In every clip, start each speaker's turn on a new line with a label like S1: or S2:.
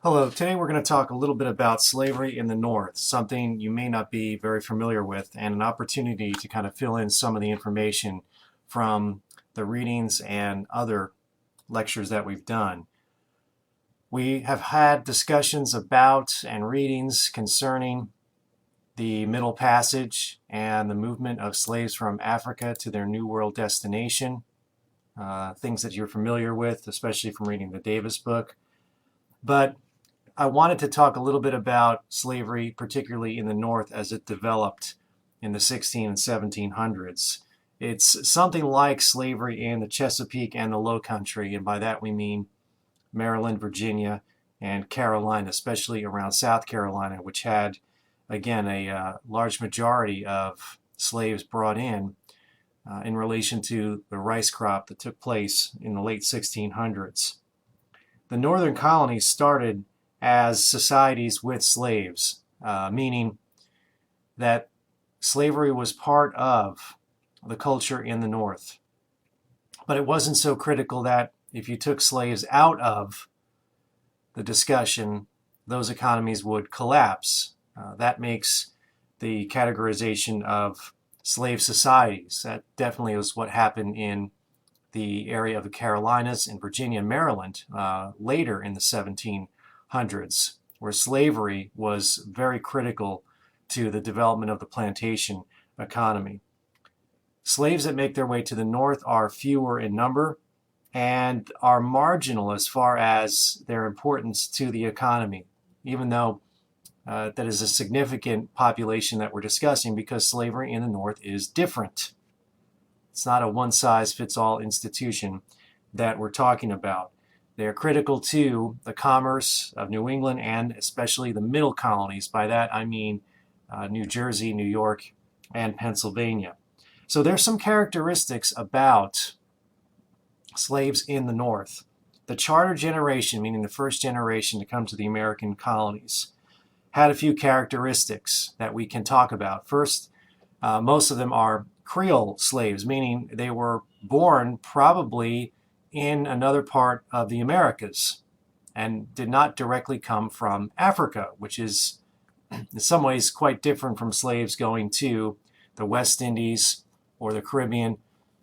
S1: Hello, today we're going to talk a little bit about slavery in the North, something you may not be very familiar with, and an opportunity to kind of fill in some of the information from the readings and other lectures that we've done. We have had discussions about and readings concerning the Middle Passage and the movement of slaves from Africa to their New World destination, things that you're familiar with, especially from reading the Davis book. But I wanted to talk a little bit about slavery, particularly in the North, as it developed in the 16 and 1700s. It's something like slavery in the Chesapeake and the Low Country, and by that we mean Maryland, Virginia, and Carolina, especially around South Carolina, which had, again, a large majority of slaves brought in relation to the rice crop that took place in the late 1600s. The northern colonies started as societies with slaves, meaning that slavery was part of the culture in the North. But it wasn't so critical that if you took slaves out of the discussion, those economies would collapse. That makes the categorization of slave societies. That definitely was what happened in the area of the Carolinas and Virginia and Maryland later in the 1700s, where slavery was very critical to the development of the plantation economy. Slaves that make their way to the North are fewer in number and are marginal as far as their importance to the economy, even though that is a significant population that we're discussing, because slavery in the North is different. It's not a one-size-fits-all institution that we're talking about. They are critical to the commerce of New England and especially the middle colonies. By that I mean New Jersey, New York, and Pennsylvania. So there's some characteristics about slaves in the North. The charter generation, meaning the first generation to come to the American colonies, had a few characteristics that we can talk about. First, most of them are Creole slaves, meaning they were born probably in another part of the Americas and did not directly come from Africa, which is in some ways quite different from slaves going to the West Indies or the Caribbean,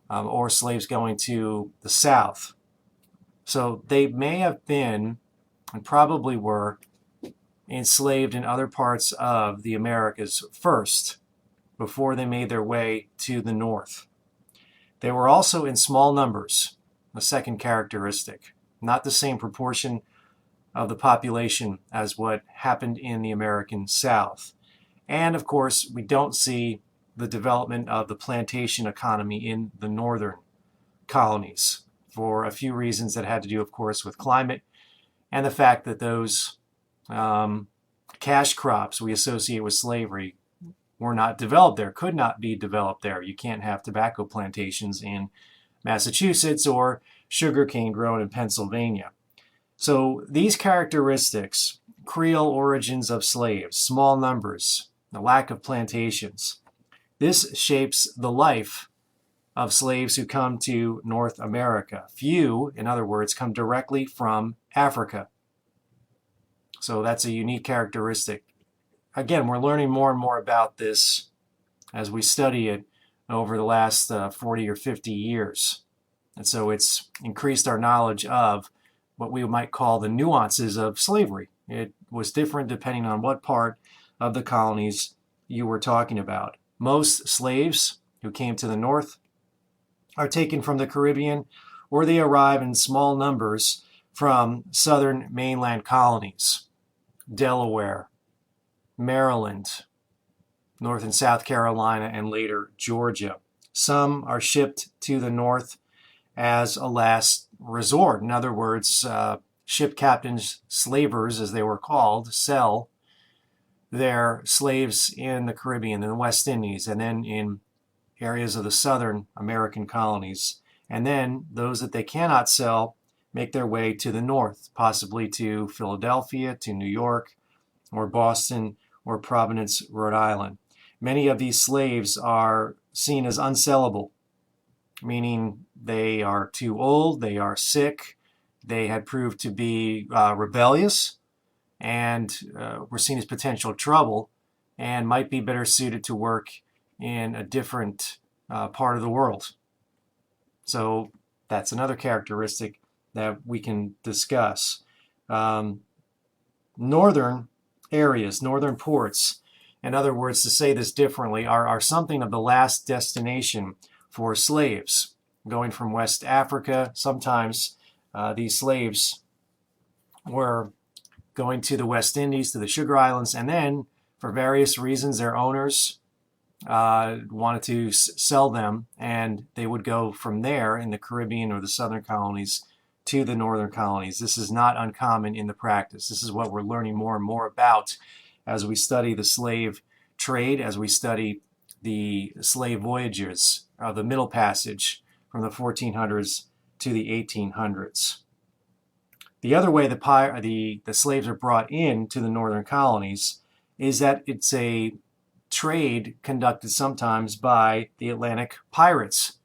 S1: or slaves going to the South. So they may have been, and probably were, enslaved in other parts of the Americas first, before they made their way to the North. They were also in small numbers, a second characteristic, not the same proportion of the population as what happened in the American South. And of course, we don't see the development of the plantation economy in the northern colonies for a few reasons that had to do, of course, with climate and the fact that those cash crops we associate with slavery were not developed there, could not be developed there. You can't have tobacco plantations in Massachusetts or sugarcane grown in Pennsylvania. So these characteristics, Creole origins of slaves, small numbers, the lack of plantations, this shapes the life of slaves who come to North America. Few, in other words, come directly from Africa. So that's a unique characteristic. Again, we're learning more and more about this as we study it over the last 40 or 50 years. And so it's increased our knowledge of what we might call the nuances of slavery. It was different depending on what part of the colonies you were talking about. Most slaves who came to the North are taken from the Caribbean, or they arrive in small numbers from southern mainland colonies, Delaware, Maryland, North and South Carolina, and later Georgia. Some are shipped to the North as a last resort. In other words, ship captains, slavers as they were called, sell their slaves in the Caribbean and the West Indies, and then in areas of the southern American colonies. And then those that they cannot sell make their way to the North, possibly to Philadelphia, to New York, or Boston, or Providence, Rhode Island. Many of these slaves are seen as unsellable, meaning they are too old, they are sick, they had proved to be rebellious, and were seen as potential trouble and might be better suited to work in a different part of the world. So that's another characteristic that we can discuss. Northern areas, northern ports, in other words, to say this differently, are something of the last destination for slaves. Going from West Africa, sometimes these slaves were going to the West Indies, to the Sugar Islands, and then, for various reasons, their owners wanted to sell them, and they would go from there in the Caribbean or the southern colonies to the northern colonies. This is not uncommon in the practice. This is what we're learning more and more about as we study the slave trade, as we study the slave voyages, the Middle Passage from the 1400s to the 1800s. The other way the slaves are brought in to the northern colonies is that it's a trade conducted sometimes by the Atlantic pirates.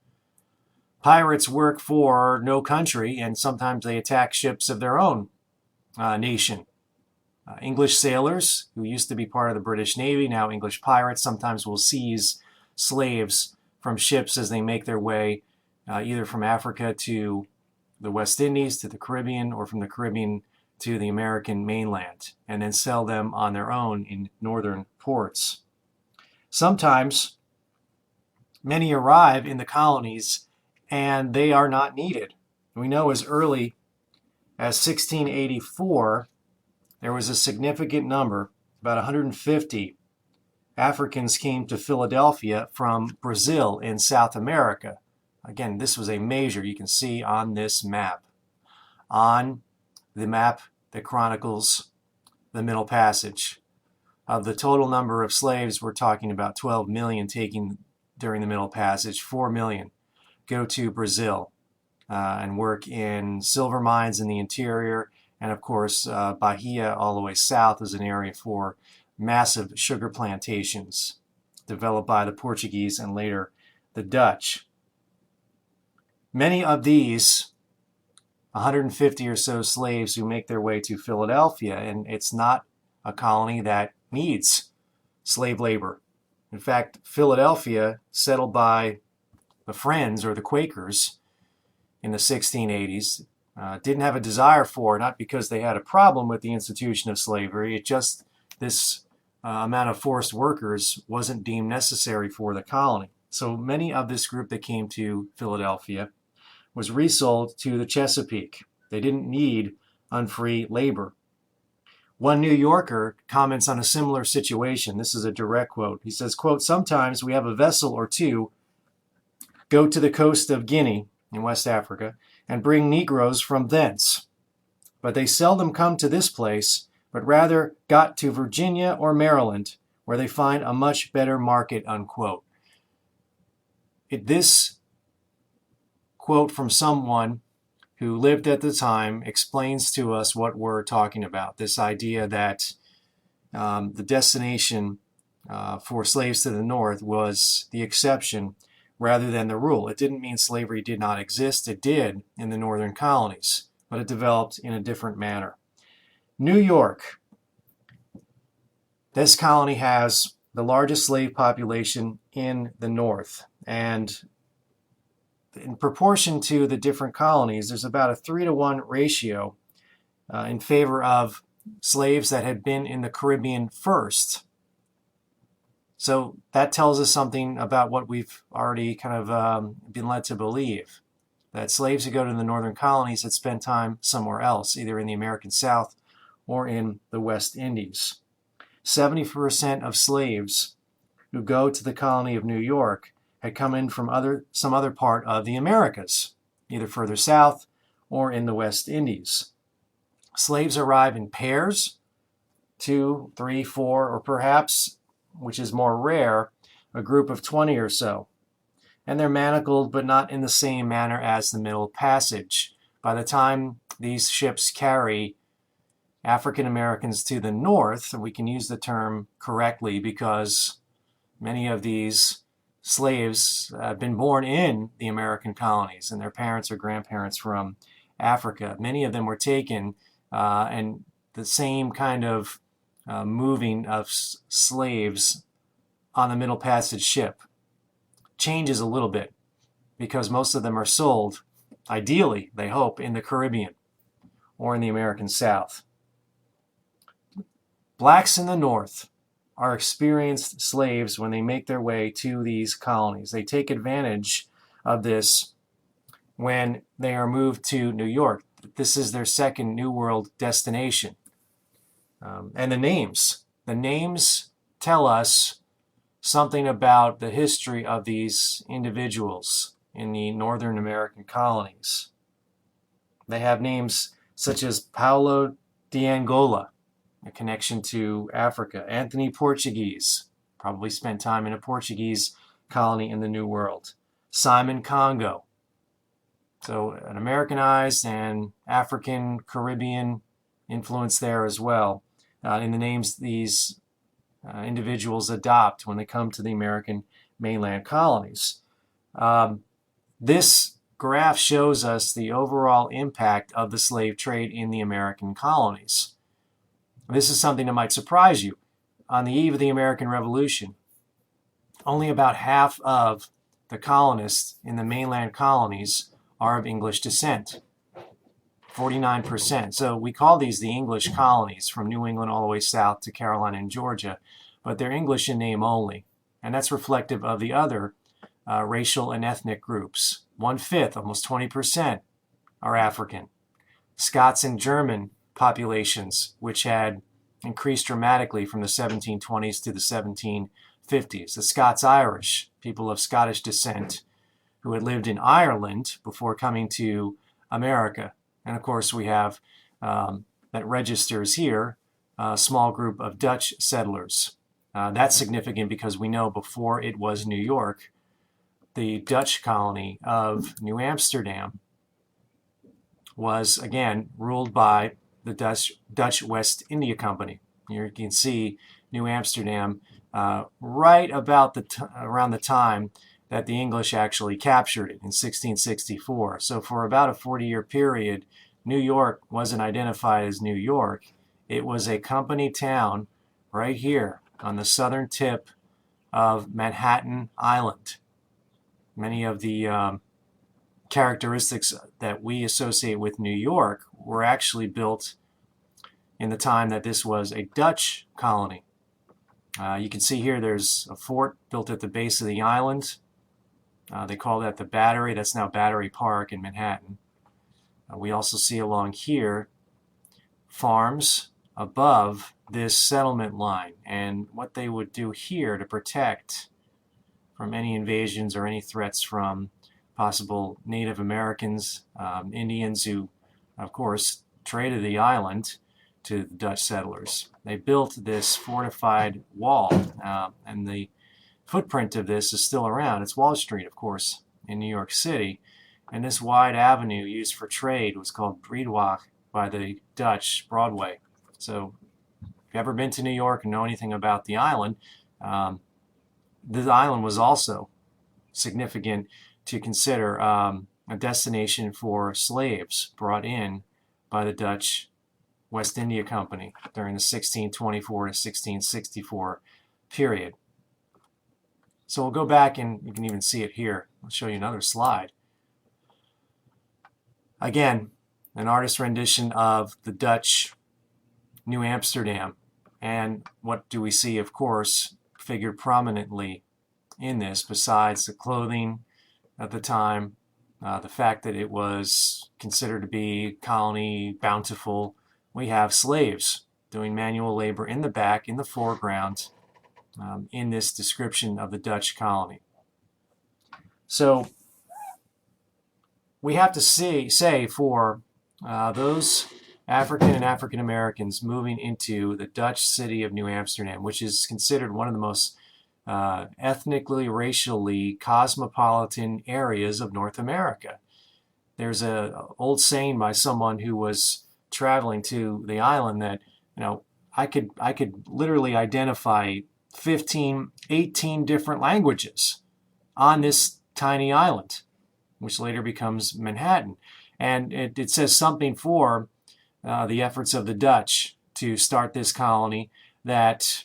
S1: Pirates work for no country, and sometimes they attack ships of their own nation. English sailors, who used to be part of the British Navy, now English pirates, sometimes will seize slaves from ships as they make their way either from Africa to the West Indies, to the Caribbean, or from the Caribbean to the American mainland, and then sell them on their own in northern ports. Sometimes many arrive in the colonies and they are not needed. We know as early as 1684, there was a significant number, about 150 Africans came to Philadelphia from Brazil in South America. Again, this was a major, you can see on this map, on the map that chronicles the Middle Passage. Of the total number of slaves, we're talking about 12 million taken during the Middle Passage. 4 million go to Brazil and work in silver mines in the interior. And of course, Bahia all the way south is an area for massive sugar plantations developed by the Portuguese and later the Dutch. Many of these 150 or so slaves who make their way to Philadelphia, and it's not a colony that needs slave labor. In fact, Philadelphia, settled by the Friends or the Quakers in the 1680s, didn't have a desire for, not because they had a problem with the institution of slavery, it just this amount of forced workers wasn't deemed necessary for the colony. So many of this group that came to Philadelphia was resold to the Chesapeake. They didn't need unfree labor. One New Yorker comments on a similar situation. This is a direct quote. He says, quote, "Sometimes we have a vessel or two go to the coast of Guinea in West Africa and bring Negroes from thence. But they seldom come to this place, but rather got to Virginia or Maryland, where they find a much better market," unquote. This quote from someone who lived at the time explains to us what we're talking about. This idea that the destination for slaves to the north was the exception rather than the rule. It didn't mean slavery did not exist. It did in the northern colonies, but it developed in a different manner. New York. This colony has the largest slave population in the north, and in proportion to the different colonies, there's about a 3-to-1 ratio in favor of slaves that had been in the Caribbean first. So that tells us something about what we've already kind of been led to believe, that slaves who go to the northern colonies had spent time somewhere else, either in the American South or in the West Indies. 70% of slaves who go to the colony of New York had come in from some other part of the Americas, either further south or in the West Indies. Slaves arrive in pairs, 2, 3, 4, or perhaps, which is more rare, a group of 20 or so. And they're manacled, but not in the same manner as the Middle Passage. By the time these ships carry African Americans to the north, we can use the term correctly because many of these slaves have been born in the American colonies and their parents or grandparents from Africa. Many of them were taken and the same kind of moving of slaves on the Middle Passage ship. Changes a little bit because most of them are sold, ideally, they hope, in the Caribbean or in the American South. Blacks in the North are experienced slaves when they make their way to these colonies. They take advantage of this when they are moved to New York. This is their second New World destination. And the names tell us something about the history of these individuals in the Northern American colonies. They have names such as Paulo de Angola, a connection to Africa. Anthony Portuguese, probably spent time in a Portuguese colony in the New World. Simon Congo, so an Americanized and African Caribbean influence there as well in the names these individuals adopt when they come to the American mainland colonies. This graph shows us the overall impact of the slave trade in the American colonies. This is something that might surprise you. On the eve of the American Revolution, only about half of the colonists in the mainland colonies are of English descent, 49%. So we call these the English colonies from New England all the way south to Carolina and Georgia, but they're English in name only. And that's reflective of the other racial and ethnic groups. 1/5, almost 20%, are African. Scots and German populations, which had increased dramatically from the 1720s to the 1750s. The Scots-Irish, people of Scottish descent, who had lived in Ireland before coming to America. And of course, we have that registers here a small group of Dutch settlers. That's significant because we know before it was New York, the Dutch colony of New Amsterdam was, again, ruled by the Dutch West India Company. Here you can see New Amsterdam right about around the time that the English actually captured it in 1664. So for about a 40-year period, New York wasn't identified as New York. It was a company town right here on the southern tip of Manhattan Island. Many of the characteristics that we associate with New York were actually built in the time that this was a Dutch colony. You can see here there's a fort built at the base of the island. They call that the Battery. That's now Battery Park in Manhattan. We also see along here farms above this settlement line, and what they would do here to protect from any invasions or any threats from possible Native Americans, Indians who, of course, traded the island to the Dutch settlers. They built this fortified wall, and the footprint of this is still around. It's Wall Street, of course, in New York City. And this wide avenue used for trade was called Breedwalk by the Dutch, Broadway. So if you've ever been to New York and know anything about the island, this island was also significant to consider a destination for slaves brought in by the Dutch West India Company during the 1624 to 1664 period. So we'll go back, and you can even see it here. I'll show you another slide. Again, an artist's rendition of the Dutch New Amsterdam. And what do we see, of course, figured prominently in this, besides the clothing at the time, the fact that it was considered to be colony bountiful. We have slaves doing manual labor in the back, in the foreground, in this description of the Dutch colony. So we have to say for those African and African Americans moving into the Dutch city of New Amsterdam, which is considered one of the most ethnically, racially cosmopolitan areas of North America. There's an old saying by someone who was traveling to the island that, I could literally identify 15, 18 different languages on this tiny island, which later becomes Manhattan. And it says something for the efforts of the Dutch to start this colony that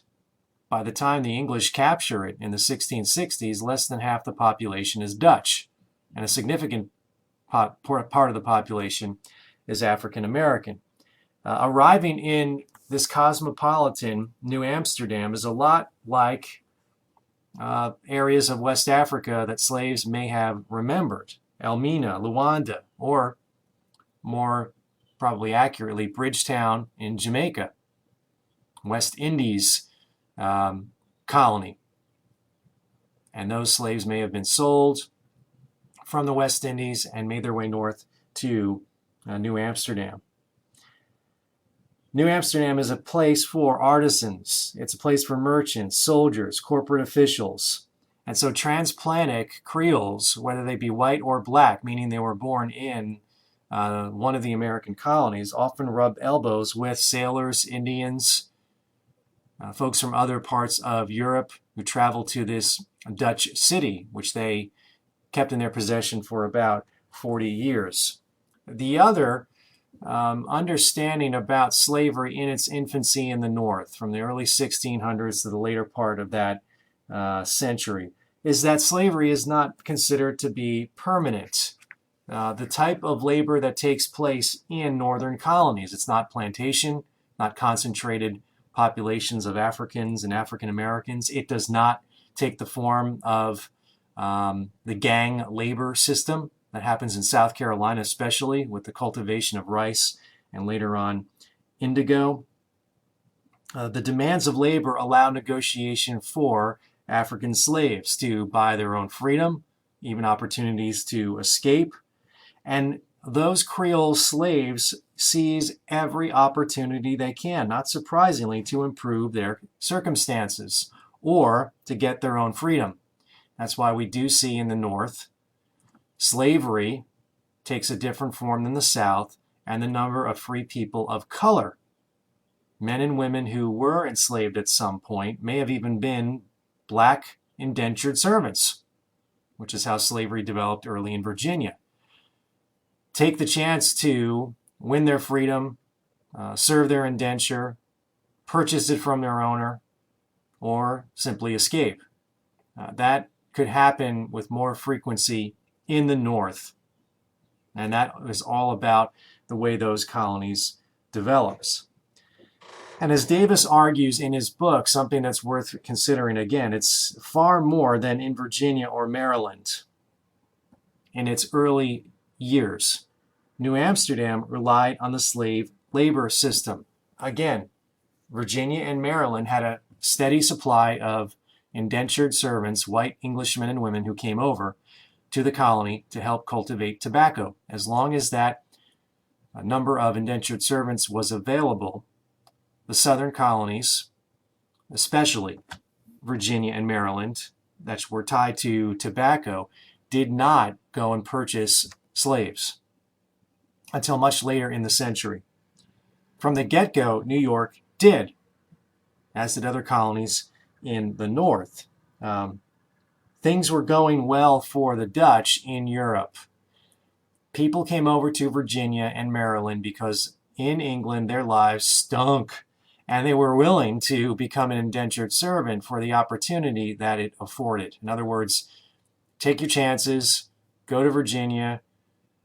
S1: by the time the English capture it in the 1660s, less than half the population is Dutch, and a significant part of the population is African American. Arriving in this cosmopolitan New Amsterdam is a lot like areas of West Africa that slaves may have remembered. Elmina, Luanda, or more probably accurately, Bridgetown in Jamaica, West Indies colony. And those slaves may have been sold from the West Indies and made their way north to New Amsterdam. New Amsterdam is a place for artisans. It's a place for merchants, soldiers, corporate officials. And so transatlantic Creoles, whether they be white or black, meaning they were born in one of the American colonies, often rubbed elbows with sailors, Indians, folks from other parts of Europe who traveled to this Dutch city, which they kept in their possession for about 40 years. The other understanding about slavery in its infancy in the North, from the early 1600s to the later part of that century, is that slavery is not considered to be permanent. The type of labor that takes place in northern colonies, it's not plantation, not concentrated populations of Africans and African Americans. It does not take the form of the gang labor system that happens in South Carolina, especially with the cultivation of rice and later on indigo. The demands of labor allow negotiation for African slaves to buy their own freedom, even opportunities to escape. And those Creole slaves seize every opportunity they can, not surprisingly, to improve their circumstances or to get their own freedom. That's why we do see in the North slavery takes a different form than the South, and the number of free people of color, men and women who were enslaved at some point, may have even been black indentured servants, which is how slavery developed early in Virginia, take the chance to win their freedom, serve their indenture, purchase it from their owner, or simply escape. That could happen with more frequency in the North. And that is all about the way those colonies develops. And as Davis argues in his book, something that's worth considering again, it's far more than in Virginia or Maryland in its early years. New Amsterdam relied on the slave labor system. Again, Virginia and Maryland had a steady supply of indentured servants, white Englishmen and women who came over to the colony to help cultivate tobacco. As long as that number of indentured servants was available, the southern colonies, especially Virginia and Maryland, that were tied to tobacco, did not go and purchase slaves until much later in the century. From the get-go, New York did, as did other colonies in the North. Things were going well for the Dutch in Europe. People came over to Virginia and Maryland because in England their lives stunk, and they were willing to become an indentured servant for the opportunity that it afforded. In other words, take your chances, go to Virginia,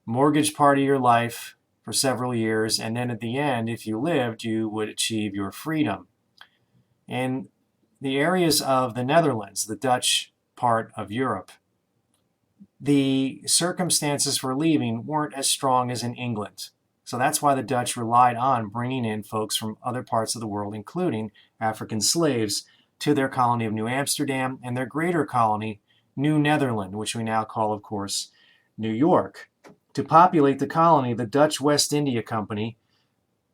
S1: mortgage part of your life for several years, and then at the end, if you lived, you would achieve your freedom. In the areas of the Netherlands, the Dutch part of Europe, the circumstances for leaving weren't as strong as in England. So that's why the Dutch relied on bringing in folks from other parts of the world, including African slaves, to their colony of New Amsterdam and their greater colony, New Netherland, which we now call, of course, New York. To populate the colony, the Dutch West India Company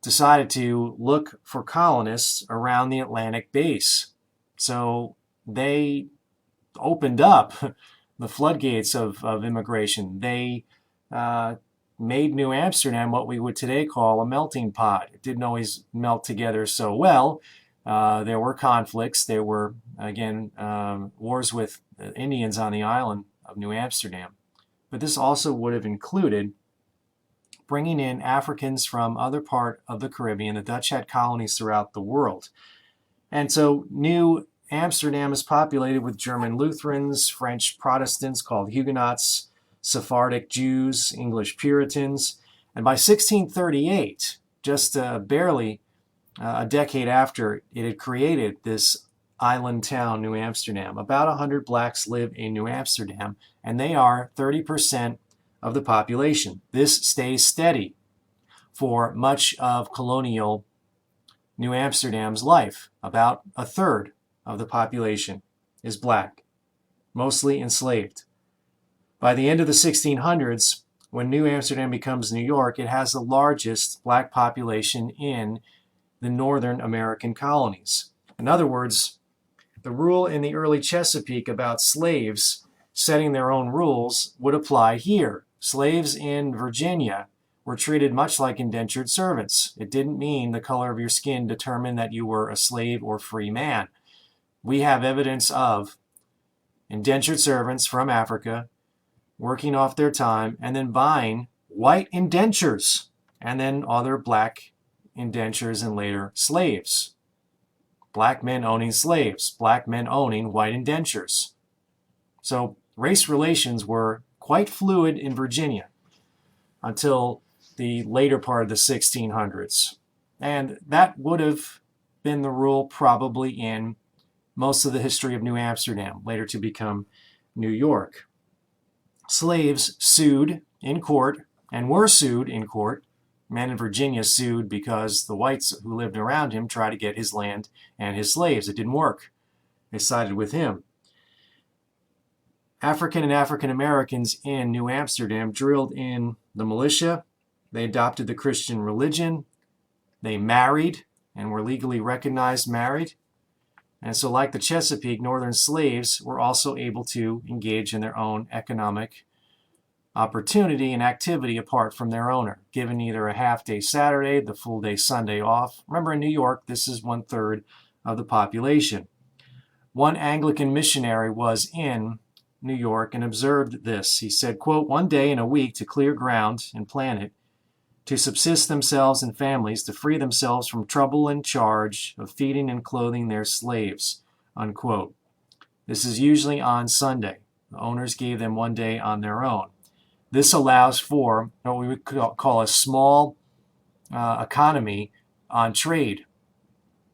S1: decided to look for colonists around the Atlantic base. So they opened up the floodgates of immigration. They made New Amsterdam what we would today call a melting pot. It didn't always melt together so well. There were conflicts. There were, again, wars with Indians on the island of New Amsterdam. But this also would have included bringing in Africans from other part of the Caribbean. The Dutch had colonies throughout the world. And so New Amsterdam is populated with German Lutherans, French Protestants called Huguenots, Sephardic Jews, English Puritans. And by 1638, just barely a decade after it had created this island town, New Amsterdam, about 100 blacks live in New Amsterdam, and they are 30% of the population. This stays steady for much of colonial New Amsterdam's life. About a third of the population is black, mostly enslaved. By the end of the 1600s, when New Amsterdam becomes New York, it has the largest black population in the northern American colonies. In other words, the rule in the early Chesapeake about slaves setting their own rules would apply here. Slaves in Virginia were treated much like indentured servants. It didn't mean the color of your skin determined that you were a slave or free man. We have evidence of indentured servants from Africa working off their time and then buying white indentures and then other black indentures and later slaves. Black men owning slaves, black men owning white indentures. So race relations were quite fluid in Virginia until the later part of the 1600s. And that would have been the rule probably in most of the history of New Amsterdam, later to become New York. Slaves sued in court and were sued in court. Men in Virginia sued because the whites who lived around him tried to get his land and his slaves. It didn't work. They sided with him. African and African Americans in New Amsterdam drilled in the militia. They adopted the Christian religion. They married and were legally recognized married. And so like the Chesapeake, northern slaves were also able to engage in their own economic opportunity and activity apart from their owner, given either a half-day Saturday, the full-day Sunday off. Remember, in New York, this is 1/3 of the population. One Anglican missionary was in New York and observed this. He said, quote, "One day in a week to clear ground and plant it, to subsist themselves and families, to free themselves from trouble and charge of feeding and clothing their slaves," unquote. This is usually on Sunday. The owners gave them one day on their own. This allows for what we would call a small economy on trade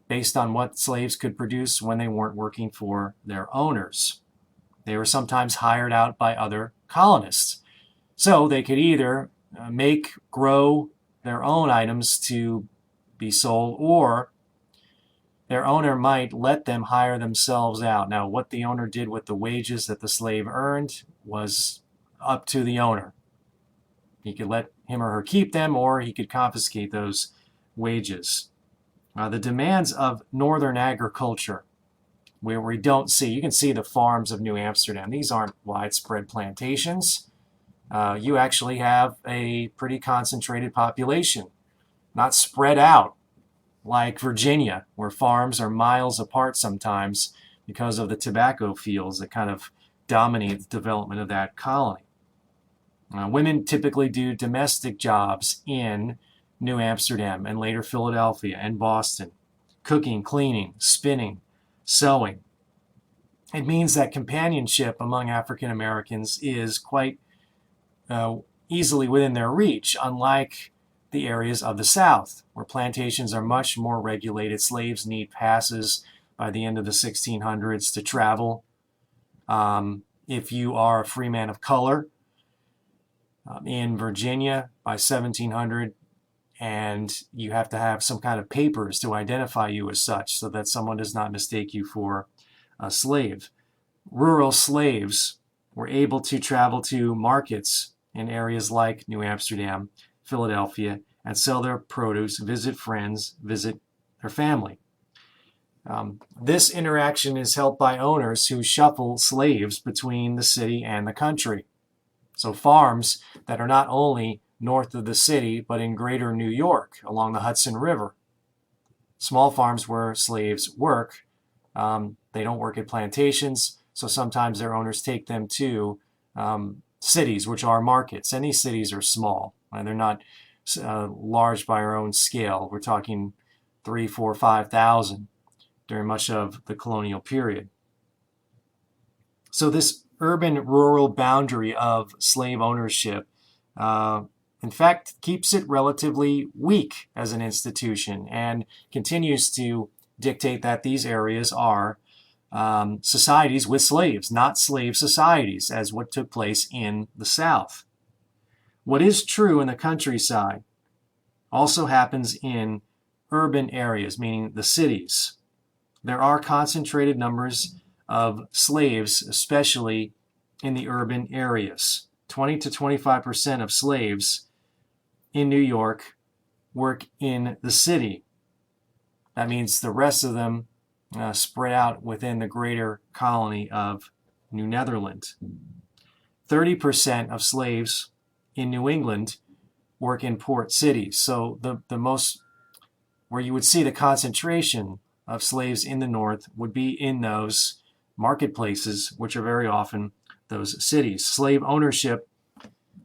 S1: based on what slaves could produce when they weren't working for their owners. They were sometimes hired out by other colonists. So they could either grow their own items to be sold, or their owner might let them hire themselves out. Now, what the owner did with the wages that the slave earned was up to the owner. He could let him or her keep them, or he could confiscate those wages. The demands of northern agriculture, where we don't see, you can see the farms of New Amsterdam. These aren't widespread plantations. You actually have a pretty concentrated population, not spread out like Virginia, where farms are miles apart sometimes because of the tobacco fields that kind of dominate the development of that colony. Women typically do domestic jobs in New Amsterdam and later Philadelphia and Boston, cooking, cleaning, spinning, sewing. It means that companionship among African Americans is quite easily within their reach, unlike the areas of the South, where plantations are much more regulated. Slaves need passes by the end of the 1600s to travel. If you are a free man of color in Virginia by 1700, and you have to have some kind of papers to identify you as such so that someone does not mistake you for a slave. Rural slaves were able to travel to markets in areas like New Amsterdam, Philadelphia, and sell their produce, visit friends, visit their family. This interaction is helped by owners who shuffle slaves between the city and the country. So farms that are not only north of the city, but in greater New York along the Hudson River. Small farms where slaves work. They don't work at plantations, so sometimes their owners take them to cities, which are markets, and these cities are small. And they're not large by our own scale. We're talking 3, 4, 5,000 during much of the colonial period. So this urban-rural boundary of slave ownership, in fact, keeps it relatively weak as an institution and continues to dictate that these areas are societies with slaves, not slave societies, as what took place in the South. What is true in the countryside also happens in urban areas, meaning the cities. There are concentrated numbers of slaves, especially in the urban areas. 20 to 25% of slaves in New York work in the city. That means the rest of them spread out within the greater colony of New Netherland. 30% of slaves in New England work in port cities. So the most, where you would see the concentration of slaves in the North would be in those marketplaces, which are very often those cities. Slave ownership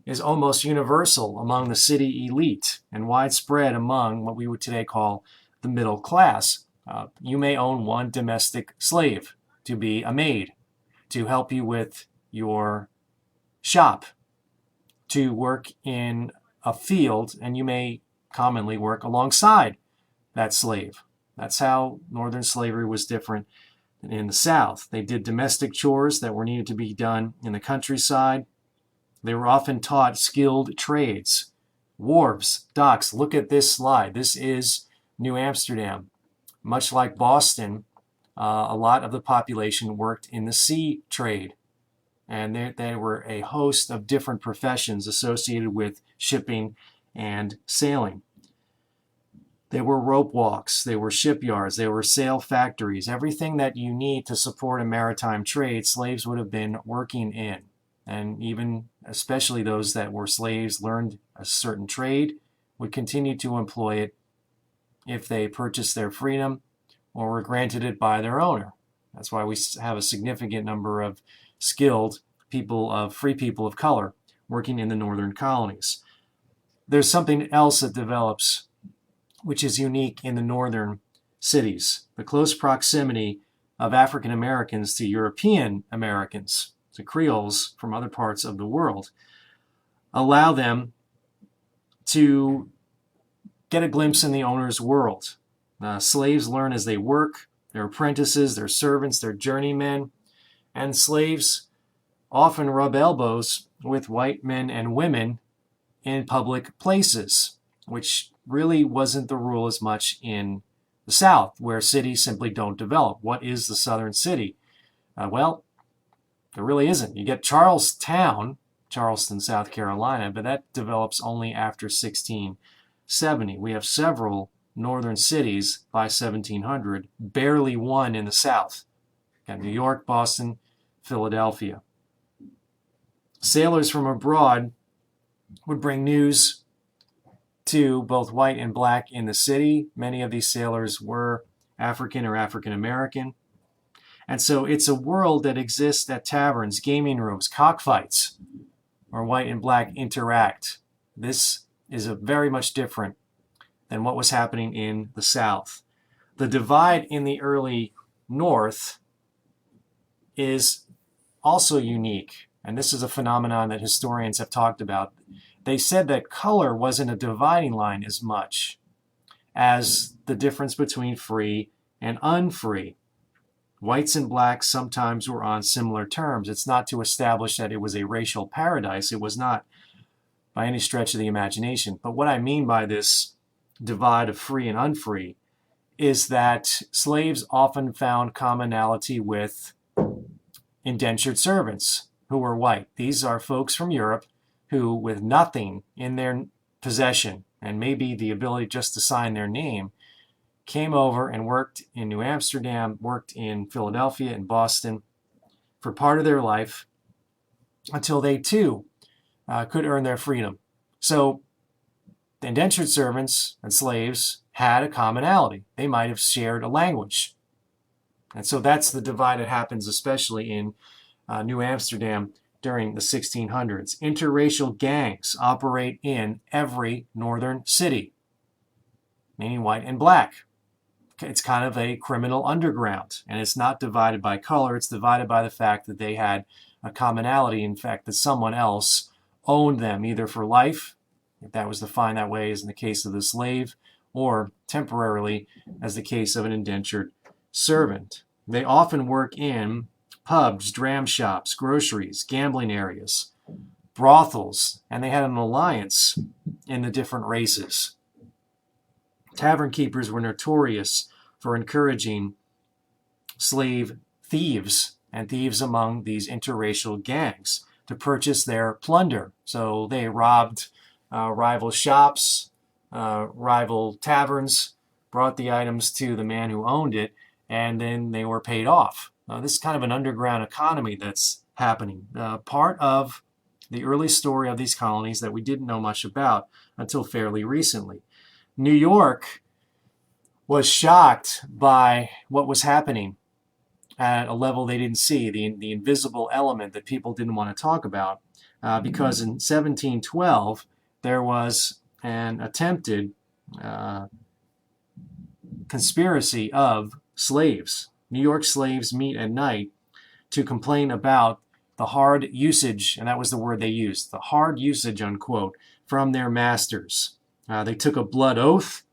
S1: is almost universal among the city elite and widespread among what we would today call the middle class. You may own one domestic slave to be a maid, to help you with your shop, to work in a field, and you may commonly work alongside that slave. That's how Northern slavery was different than in the South. They did domestic chores that were needed to be done in the countryside. They were often taught skilled trades. Wharves, docks. Look at this slide. This is New Amsterdam. Much like Boston, a lot of the population worked in the sea trade. And there were a host of different professions associated with shipping and sailing. There were rope walks, there were shipyards, there were sail factories. Everything that you need to support a maritime trade, slaves would have been working in. And even, especially those that were slaves, learned a certain trade, would continue to employ it if they purchased their freedom or were granted it by their owner. That's why we have a significant number of skilled people, free people of color, working in the northern colonies. There's something else that develops, which is unique in the northern cities: the close proximity of African Americans to European Americans, to Creoles from other parts of the world, allow them to get a glimpse in the owner's world. Slaves learn as they work. They're apprentices, they're servants, they're journeymen, and slaves often rub elbows with white men and women in public places, which really wasn't the rule as much in the South, where cities simply don't develop. What is the southern city? Well, there really isn't. You get Charlestown, Charleston, South Carolina, but that develops only after 1670. We have several northern cities by 1700, barely one in the South. Got New York, Boston, Philadelphia. Sailors from abroad would bring news to both white and black in the city. Many of these sailors were African or African American. And so it's a world that exists at taverns, gaming rooms, cockfights, where white and black interact. This is very much different than what was happening in the South. The divide in the early North is also unique, and this is a phenomenon that historians have talked about. They said that color wasn't a dividing line as much as the difference between free and unfree. Whites and blacks sometimes were on similar terms. It's not to establish that it was a racial paradise. It was not by any stretch of the imagination. But what I mean by this divide of free and unfree is that slaves often found commonality with indentured servants who were white. These are folks from Europe who, with nothing in their possession and maybe the ability just to sign their name, came over and worked in New Amsterdam, worked in Philadelphia and Boston for part of their life until they too could earn their freedom. So the indentured servants and slaves had a commonality. They might have shared a language. And so that's the divide that happens especially in New Amsterdam during the 1600s. Interracial gangs operate in every northern city, meaning white and black. It's kind of a criminal underground, and it's not divided by color. It's divided by the fact that they had a commonality, in fact, that someone else owned them, either for life, if that was defined that way as in the case of the slave, or temporarily as the case of an indentured servant. They often work in pubs, dram shops, groceries, gambling areas, brothels, and they had an alliance in the different races. Tavern keepers were notorious for encouraging slave thieves and thieves among these interracial gangs to purchase their plunder. So they robbed rival shops, rival taverns, brought the items to the man who owned it, and then they were paid off. This is kind of an underground economy that's happening. Part of the early story of these colonies that we didn't know much about until fairly recently. New York was shocked by what was happening at a level they didn't see, the invisible element that people didn't want to talk about, because in 1712 there was an attempted conspiracy of slaves. New York slaves meet at night to complain about the hard usage, and that was the word they used, the hard usage, unquote, from their masters. They took a blood oath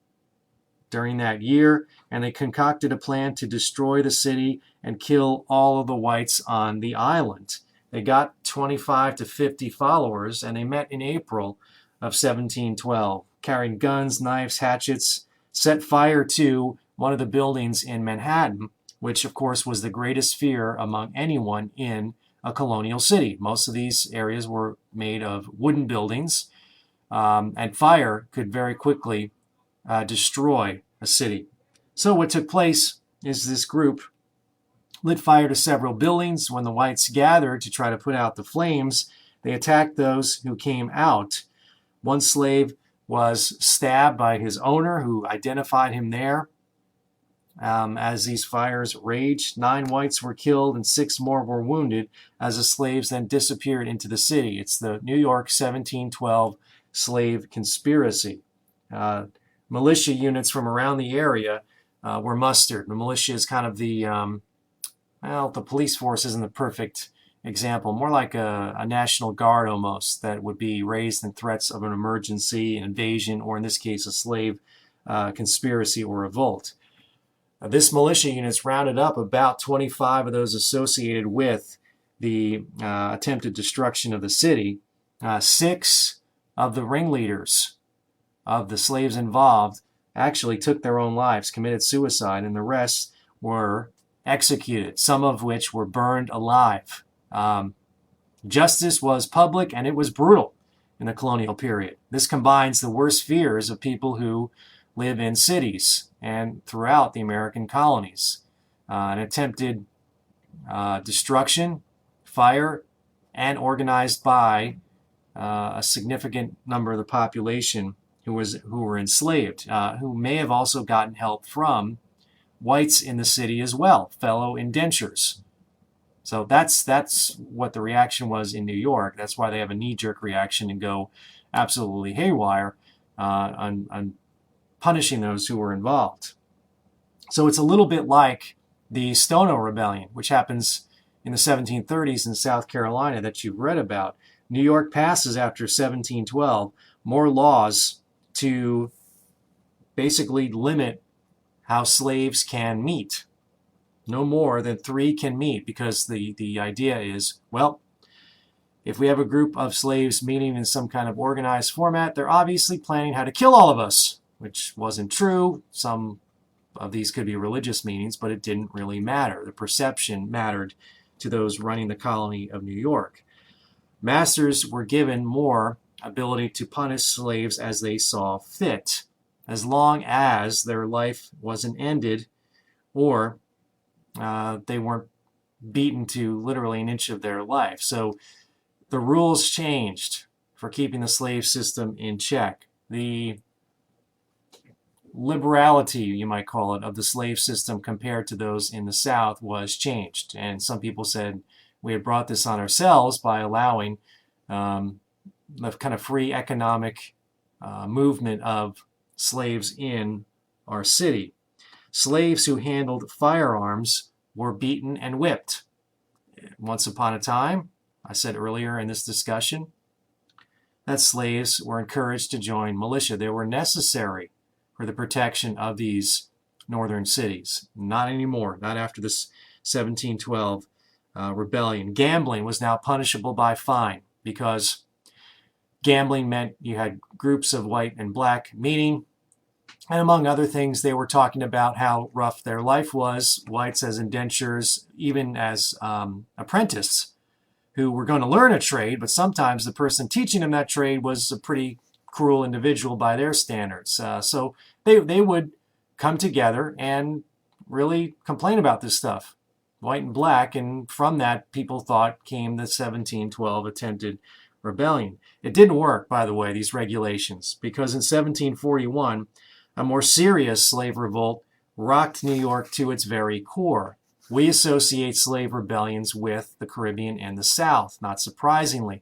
S1: during that year, and they concocted a plan to destroy the city and kill all of the whites on the island. They got 25 to 50 followers, and they met in April of 1712, carrying guns, knives, hatchets, set fire to one of the buildings in Manhattan, which of course was the greatest fear among anyone in a colonial city. Most of these areas were made of wooden buildings, and fire could very quickly destroy a city. So what took place is this group lit fire to several buildings. When the whites gathered to try to put out the flames, they attacked those who came out. One slave was stabbed by his owner, who identified him there. As these fires raged, 9 whites were killed and 6 more were wounded as the slaves then disappeared into the city. It's the New York 1712 slave conspiracy. Militia units from around the area were mustered. The militia is kind of the police force isn't the perfect example, more like a National Guard almost, that would be raised in threats of an emergency, an invasion, or in this case, a slave conspiracy or revolt. This militia units rounded up about 25 of those associated with the attempted destruction of the city. 6 of the ringleaders of the slaves involved actually took their own lives, committed suicide, and the rest were executed, some of which were burned alive. Justice was public and it was brutal in the colonial period. This combines the worst fears of people who live in cities and throughout the American colonies. An attempted destruction, fire, and organized by a significant number of the population who were enslaved, who may have also gotten help from whites in the city as well, fellow indentures. So that's what the reaction was in New York. That's why they have a knee-jerk reaction and go absolutely haywire on punishing those who were involved. So it's a little bit like the Stono Rebellion, which happens in the 1730s in South Carolina that you've read about. New York passes after 1712 more laws to basically limit how slaves can meet. No more than 3 can meet, because the idea is, well, if we have a group of slaves meeting in some kind of organized format, they're obviously planning how to kill all of us, which wasn't true. Some of these could be religious meetings, but it didn't really matter. The perception mattered to those running the colony of New York. Masters were given more ability to punish slaves as they saw fit, as long as their life wasn't ended or they weren't beaten to literally an inch of their life. So the rules changed for keeping the slave system in check. The liberality, you might call it, of the slave system compared to those in the South was changed. And some people said we had brought this on ourselves by allowing the kind of free economic movement of slaves in our city. Slaves who handled firearms were beaten and whipped. Once upon a time, I said earlier in this discussion, that slaves were encouraged to join militia. They were necessary for the protection of these northern cities. Not anymore, not after this 1712 rebellion. Gambling was now punishable by fine because gambling meant you had groups of white and black meeting, and among other things, they were talking about how rough their life was, whites as indentures, even as apprentices who were going to learn a trade, but sometimes the person teaching them that trade was a pretty cruel individual by their standards. So they would come together and really complain about this stuff, white and black, and from that, people thought came the 1712 attempted rebellion. It didn't work, by the way, these regulations, because in 1741, a more serious slave revolt rocked New York to its very core. We associate slave rebellions with the Caribbean and the South, not surprisingly.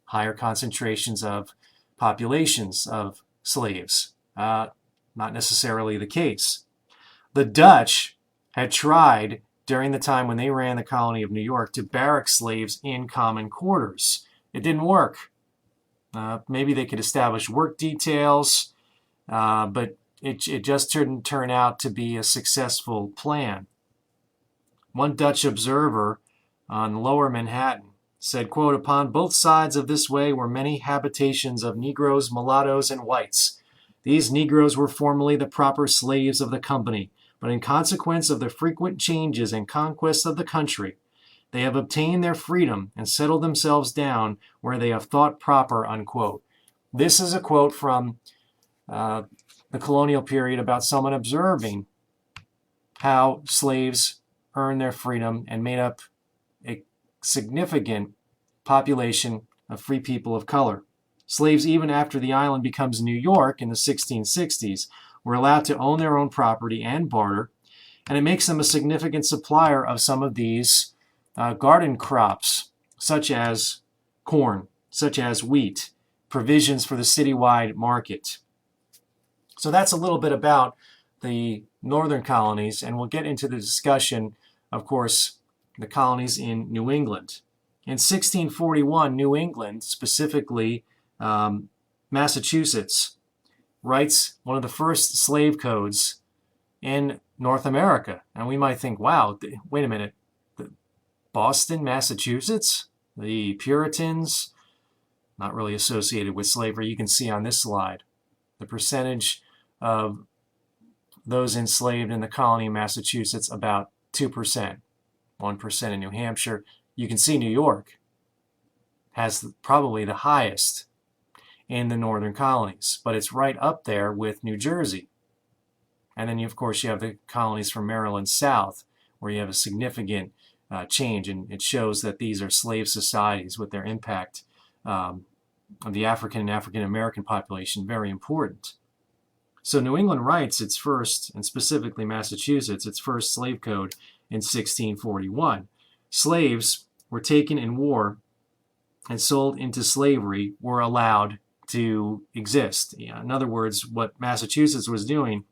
S1: Higher concentrations of populations of slaves. Not necessarily the case. The Dutch had tried during the time when they ran the colony of New York to barrack slaves in common quarters. It didn't work. Maybe they could establish work details, but it just didn't turn out to be a successful plan. One Dutch observer on Lower Manhattan said, quote, "Upon both sides of this way were many habitations of Negroes, mulattoes, and whites. These Negroes were formerly the proper slaves of the company, but in consequence of the frequent changes and conquests of the country, they have obtained their freedom and settled themselves down where they have thought proper," unquote. This is a quote from the colonial period about someone observing how slaves earned their freedom and made up a significant population of free people of color. Slaves, even after the island becomes New York in the 1660s, were allowed to own their own property and barter, and it makes them a significant supplier of some of these garden crops, such as corn, such as wheat, provisions for the citywide market. So that's a little bit about the northern colonies, and we'll get into the discussion, of course, the colonies in New England. In 1641, New England, specifically Massachusetts, writes one of the first slave codes in North America. And we might think, wow, wait a minute, Boston, Massachusetts, the Puritans, not really associated with slavery. You can see on this slide the percentage of those enslaved in the colony of Massachusetts, about 2%, 1% in New Hampshire. You can see New York has probably the highest in the northern colonies, but it's right up there with New Jersey. And then, of course, you have the colonies from Maryland south, where you have a significant change, and it shows that these are slave societies with their impact of the African and African American population very important. So New England writes its first, and specifically Massachusetts, its first slave code in 1641. Slaves were taken in war and sold into slavery were allowed to exist. In other words, what Massachusetts was doing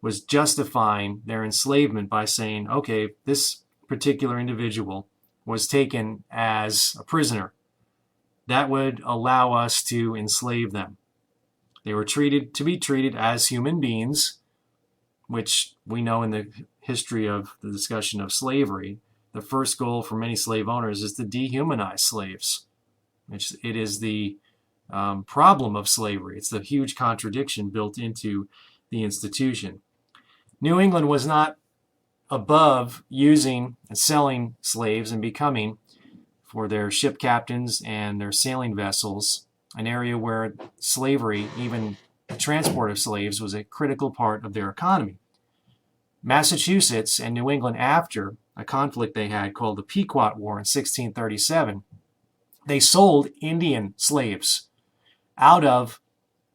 S1: was justifying their enslavement by saying, okay, this particular individual was taken as a prisoner. That would allow us to enslave them. They were treated as human beings, which we know in the history of the discussion of slavery, the first goal for many slave owners is to dehumanize slaves. It is the problem of slavery. It's the huge contradiction built into the institution. New England was not above using and selling slaves and becoming, for their ship captains and their sailing vessels, an area where slavery, even the transport of slaves, was a critical part of their economy. Massachusetts and New England, after a conflict they had called the Pequot War in 1637, they sold Indian slaves out of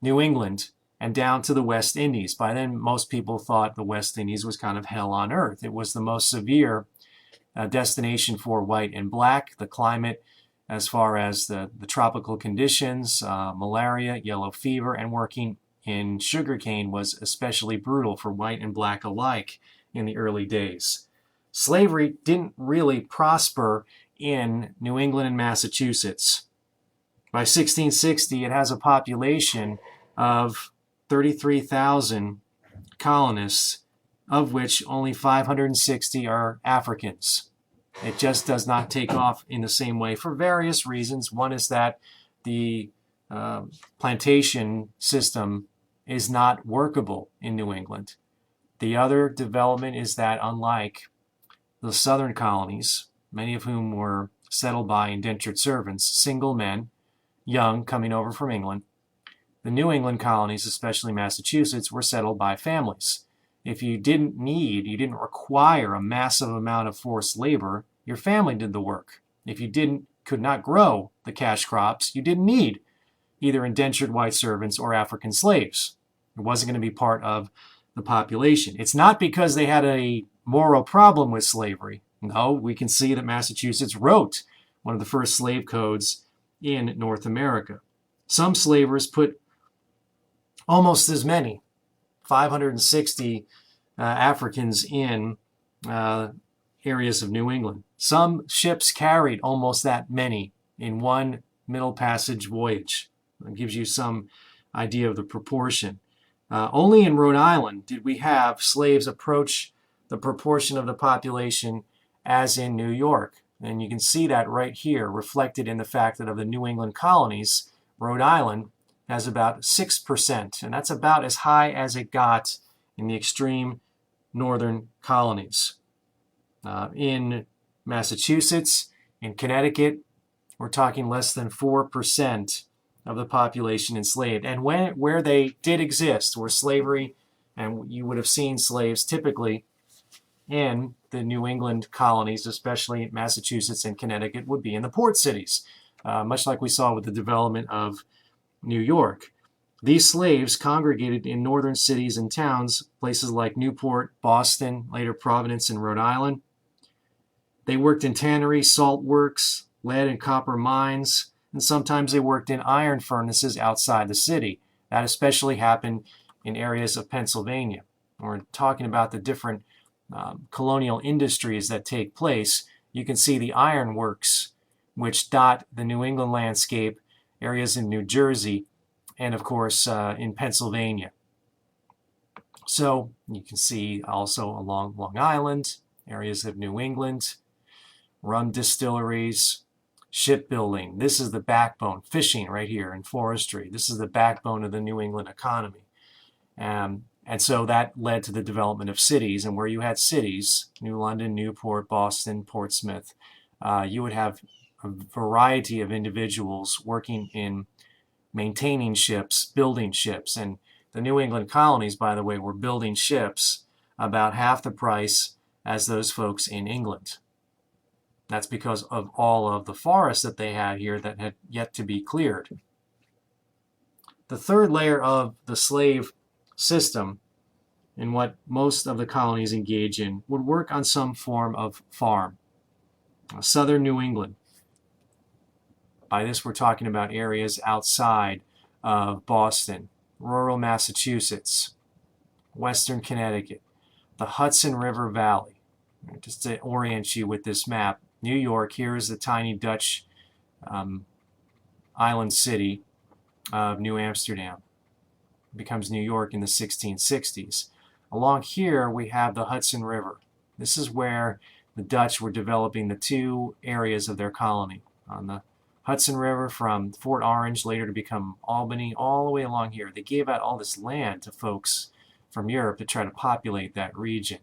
S1: New England and down to the West Indies. By then, most people thought the West Indies was kind of hell on earth. It was the most severe destination for white and black. The climate, as far as the tropical conditions, malaria, yellow fever, and working in sugarcane was especially brutal for white and black alike in the early days. Slavery didn't really prosper in New England and Massachusetts. By 1660, it has a population of 33,000 colonists, of which only 560 are Africans. It just does not take off in the same way for various reasons. One is that the plantation system is not workable in New England. The other development is that, unlike the southern colonies, many of whom were settled by indentured servants, single men, young, coming over from England, the New England colonies, especially Massachusetts, were settled by families. If you didn't require a massive amount of forced labor, your family did the work. If you could not grow the cash crops, you didn't need either indentured white servants or African slaves. It wasn't going to be part of the population. It's not because they had a moral problem with slavery. No, we can see that Massachusetts wrote one of the first slave codes in North America. Some slavers put almost as many, 560 Africans in areas of New England. Some ships carried almost that many in one Middle Passage voyage. That gives you some idea of the proportion. Only in Rhode Island did we have slaves approach the proportion of the population as in New York. And you can see that right here reflected in the fact that of the New England colonies, Rhode Island has about 6%, and that's about as high as it got in the extreme northern colonies. In Massachusetts, in Connecticut, we're talking less than 4% of the population enslaved. And where they did exist, where slavery, and you would have seen slaves typically in the New England colonies, especially Massachusetts and Connecticut, would be in the port cities, much like we saw with the development of New York. These slaves congregated in northern cities and towns, places like Newport, Boston, later Providence and Rhode Island. They worked in tanneries, salt works, lead and copper mines, and sometimes they worked in iron furnaces outside the city. That especially happened in areas of Pennsylvania. We're talking about the different colonial industries that take place. You can see the iron works, which dot the New England landscape, areas in New Jersey, and of course in Pennsylvania. So you can see also along Long Island, areas of New England, rum distilleries, shipbuilding. This is the backbone, fishing right here, and forestry. This is the backbone of the New England economy. And so that led to the development of cities, and where you had cities, New London, Newport, Boston, Portsmouth, you would have a variety of individuals working in maintaining ships, building ships. And the New England colonies, by the way, were building ships about half the price as those folks in England. That's because of all of the forests that they had here that had yet to be cleared. The third layer of the slave system, in what most of the colonies engage in, would work on some form of farm. Southern New England. By this we're talking about areas outside of Boston, rural Massachusetts, western Connecticut, the Hudson River Valley. Just to orient you with this map, New York, here is the tiny Dutch island city of New Amsterdam. It becomes New York in the 1660s. Along here we have the Hudson River. This is where the Dutch were developing the two areas of their colony. On the Hudson River from Fort Orange, later to become Albany, all the way along here. They gave out all this land to folks from Europe to try to populate that region.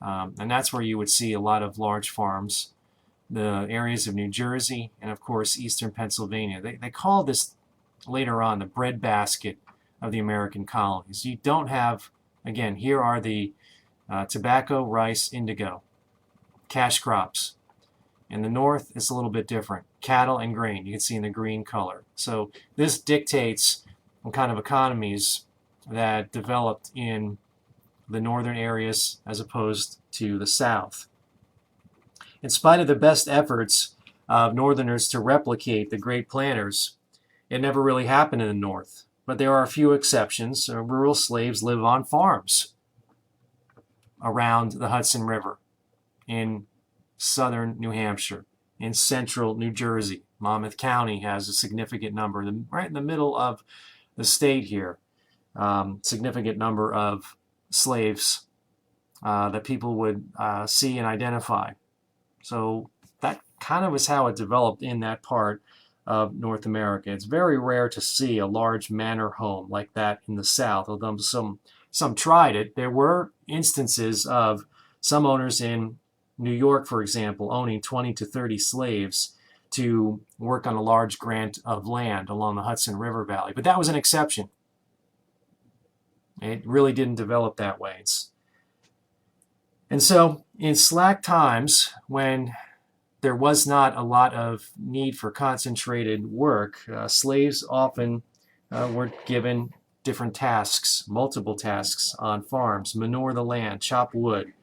S1: And that's where you would see a lot of large farms, the areas of New Jersey, and of course eastern Pennsylvania. They call this later on the breadbasket of the American colonies. You don't have, again, here are the tobacco, rice, indigo, cash crops. In the north, it's a little bit different. Cattle and grain, you can see in the green color. So this dictates what kind of economies that developed in the northern areas as opposed to the south. In spite of the best efforts of Northerners to replicate the great planters, it never really happened in the North. But there are a few exceptions. Rural slaves live on farms around the Hudson River, in southern New Hampshire, in central New Jersey. Monmouth County has a significant number, right in the middle of the state here, significant number of slaves that people would see and identify. So that kind of is how it developed in that part of North America. It's very rare to see a large manor home like that in the South, although some tried it. There were instances of some owners in New York, for example, owning 20 to 30 slaves to work on a large grant of land along the Hudson River Valley. But that was an exception. It really didn't develop that way. And so in slack times, when there was not a lot of need for concentrated work, slaves often were given different tasks, multiple tasks on farms: manure the land, chop wood,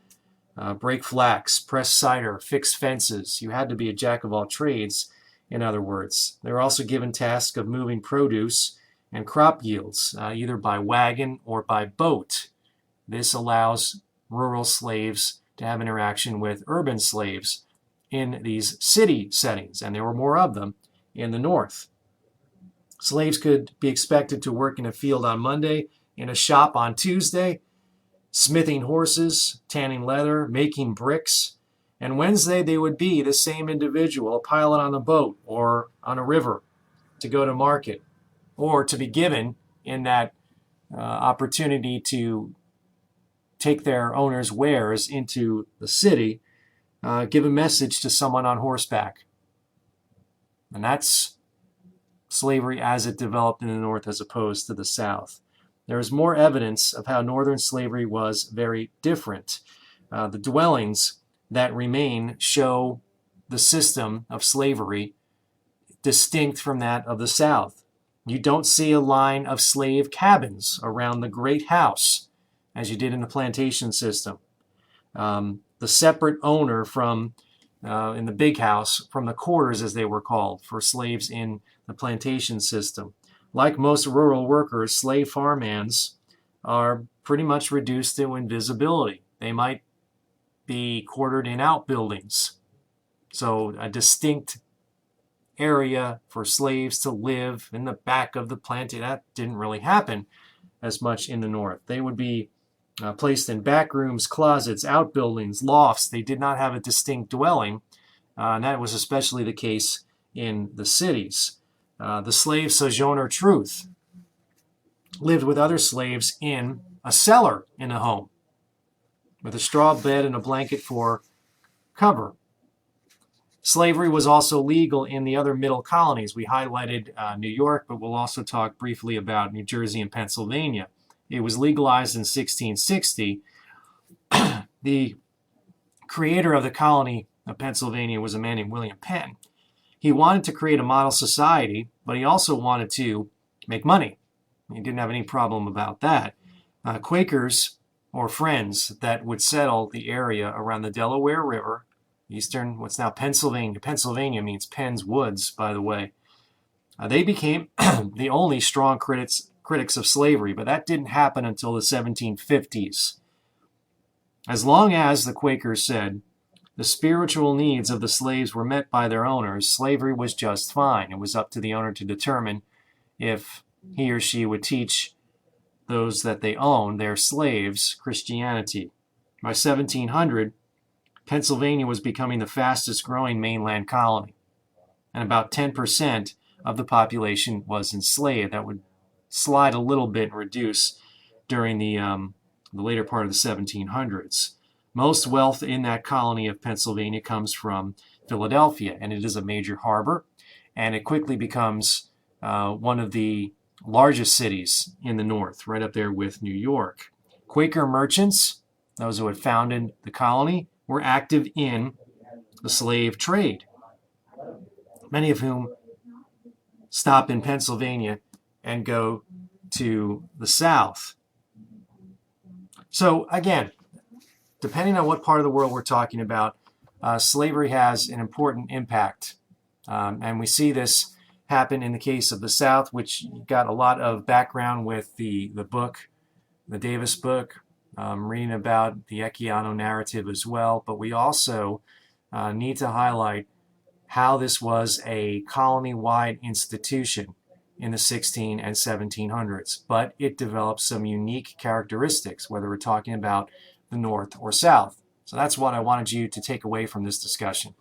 S1: break flax, press cider, fix fences. You had to be a jack of all trades, in other words. They were also given tasks of moving produce and crop yields, either by wagon or by boat. This allows rural slaves to have interaction with urban slaves in these city settings, and there were more of them in the North. Slaves could be expected to work in a field on Monday, in a shop on Tuesday, smithing horses, tanning leather, making bricks. And Wednesday they would be the same individual, a pilot on a boat or on a river to go to market, or to be given in that opportunity to take their owner's wares into the city, give a message to someone on horseback. And that's slavery as it developed in the North as opposed to the South. There is more evidence of how Northern slavery was very different. The dwellings that remain show the system of slavery distinct from that of the South. You don't see a line of slave cabins around the great house as you did in the plantation system. The separate owner from in the big house from the quarters, as they were called, for slaves in the plantation system. Like most rural workers, slave farmhands are pretty much reduced to invisibility. They might be quartered in outbuildings, so a distinct area for slaves to live in the back of the plantation. That didn't really happen as much in the North. They would be placed in back rooms, closets, outbuildings, lofts. They did not have a distinct dwelling, and that was especially the case in the cities. The slave sojourner Truth lived with other slaves in a cellar in a home, with a straw bed and a blanket for cover. Slavery was also legal in the other middle colonies. We highlighted New York, but we'll also talk briefly about New Jersey and Pennsylvania. It was legalized in 1660. The creator of the colony of Pennsylvania was a man named William Penn. He wanted to create a model society, but he also wanted to make money. He didn't have any problem about that. Quakers, or Friends, that would settle the area around the Delaware River, eastern, what's now Pennsylvania. Pennsylvania means Penn's Woods, by the way. They became the only strong critics of slavery, but that didn't happen until the 1750s. As long as, the Quakers said, the spiritual needs of the slaves were met by their owners, slavery was just fine. It was up to the owner to determine if he or she would teach those that they owned, their slaves, Christianity. By 1700, Pennsylvania was becoming the fastest growing mainland colony, and about 10% of the population was enslaved. That would slide a little bit and reduce during the later part of the 1700s. Most wealth in that colony of Pennsylvania comes from Philadelphia, and it is a major harbor, and it quickly becomes one of the largest cities in the North, right up there with New York. Quaker merchants, those who had founded the colony, were active in the slave trade, many of whom stop in Pennsylvania and go to the South. So again, depending on what part of the world we're talking about, slavery has an important impact. And we see this happen in the case of the South, which got a lot of background with the book, the Davis book, reading about the Equiano narrative as well. But we also need to highlight how this was a colony-wide institution in the 16 and 1700s, but it developed some unique characteristics, whether we're talking about the North or South. So that's what I wanted you to take away from this discussion.